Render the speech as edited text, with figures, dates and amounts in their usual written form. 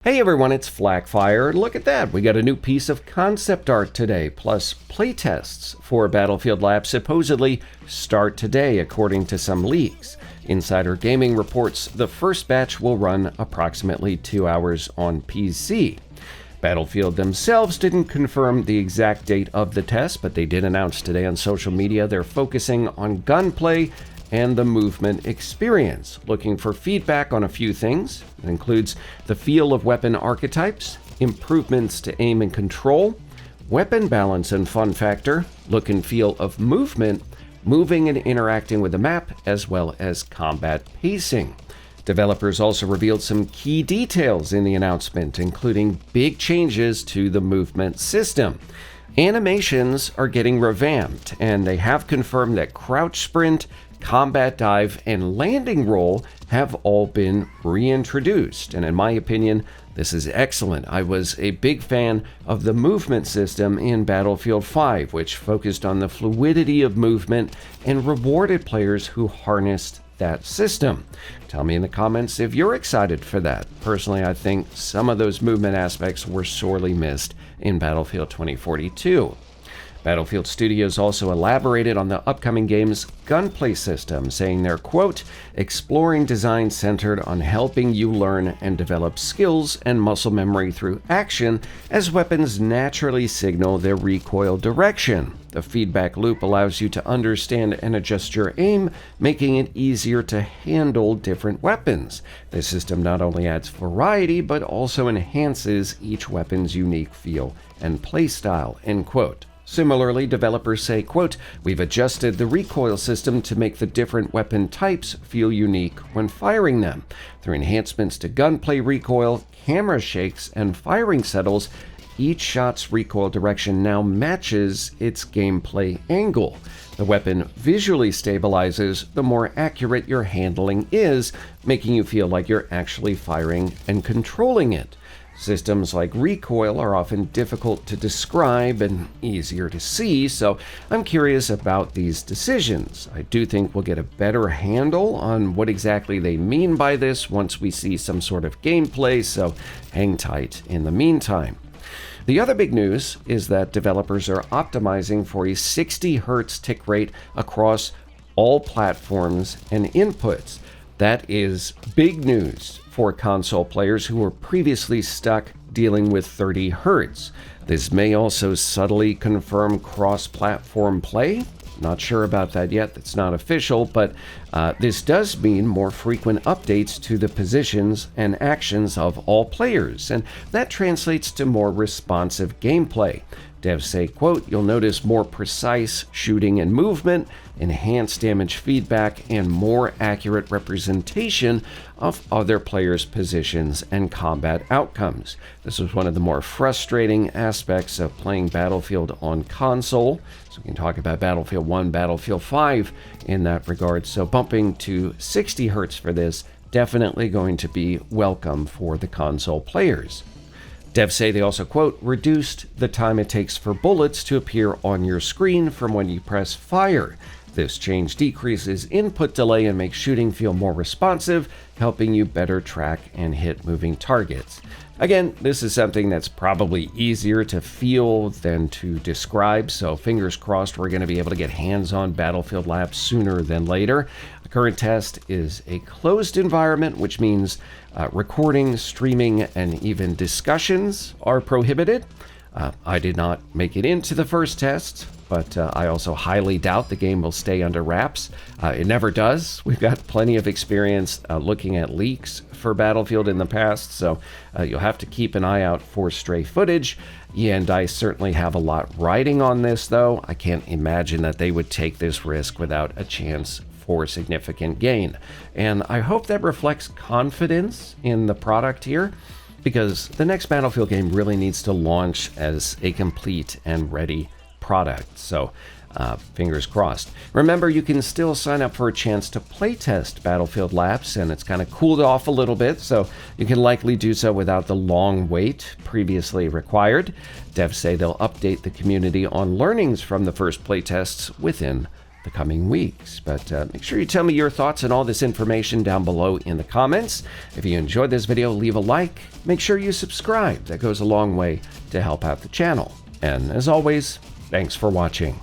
Hey everyone, it's Flackfire. Look at that, we got a new piece of concept art today, plus playtests for Battlefield Labs supposedly start today according to some leaks. Insider Gaming reports the first batch will run approximately 2 hours on PC. Battlefield themselves didn't confirm the exact date of the test, but they did announce today on social media they're focusing on gunplay and the movement experience, looking for feedback on a few things. It includes the feel of weapon archetypes, improvements to aim and control, weapon balance and fun factor, look and feel of movement, moving and interacting with the map, as well as combat pacing. Developers also revealed some key details in the announcement, including big changes to the movement system. Animations are getting revamped, and they have confirmed that crouch sprint, combat dive, and landing roll have all been reintroduced. And in my opinion, this is excellent. I was a big fan of the movement system in Battlefield 5, which focused on the fluidity of movement and rewarded players who harnessed that system. Tell me in the comments if you're excited for that. Personally, I think some of those movement aspects were sorely missed in Battlefield 2042. Battlefield Studios also elaborated on the upcoming game's gunplay system, saying they're, quote, exploring design centered on helping you learn and develop skills and muscle memory through action as weapons naturally signal their recoil direction. The feedback loop allows you to understand and adjust your aim, making it easier to handle different weapons. This system not only adds variety, but also enhances each weapon's unique feel and playstyle, end quote. Similarly, developers say, quote, we've adjusted the recoil system to make the different weapon types feel unique when firing them. Through enhancements to gunplay recoil, camera shakes, and firing settles, each shot's recoil direction now matches its gameplay angle. The weapon visually stabilizes the more accurate your handling is, making you feel like you're actually firing and controlling it. Systems like recoil are often difficult to describe and easier to see, so I'm curious about these decisions. I do think we'll get a better handle on what exactly they mean by this once we see some sort of gameplay, so hang tight in the meantime. The other big news is that developers are optimizing for a 60 Hz tick rate across all platforms and inputs. That is big news for console players who were previously stuck dealing with 30 Hz. This may also subtly confirm cross-platform play. Not sure about that yet, that's not official, but this does mean more frequent updates to the positions and actions of all players, and that translates to more responsive gameplay. Devs say, quote, you'll notice more precise shooting and movement, enhanced damage feedback, and more accurate representation of other players' positions and combat outcomes. This was one of the more frustrating aspects of playing Battlefield on console. So we can talk about Battlefield 1, Battlefield 5 in that regard. So bumping to 60 Hz for this, definitely going to be welcome for the console players. Devs say they also, quote, reduced the time it takes for bullets to appear on your screen from when you press fire. This change decreases input delay and makes shooting feel more responsive, helping you better track and hit moving targets. Again, this is something that's probably easier to feel than to describe, so fingers crossed we're going to be able to get hands-on Battlefield Labs sooner than later. The current test is a closed environment, which means recording, streaming, and even discussions are prohibited. I did not make it into the first test, but I also highly doubt the game will stay under wraps. It never does. We've got plenty of experience looking at leaks for Battlefield in the past, so you'll have to keep an eye out for stray footage. Yeah, and I certainly have a lot riding on this, though. I can't imagine that they would take this risk without a chance for significant gain. And I hope that reflects confidence in the product here, because the next Battlefield game really needs to launch as a complete and ready product. So fingers crossed. Remember, you can still sign up for a chance to playtest Battlefield Labs, and it's kind of cooled off a little bit, so you can likely do so without the long wait previously required. Devs say they'll update the community on learnings from the first playtests within the coming weeks. But make sure you tell me your thoughts on all this information down below in the comments. If you enjoyed this video, leave a like. Make sure you subscribe. That goes a long way to help out the channel. And as always, thanks for watching.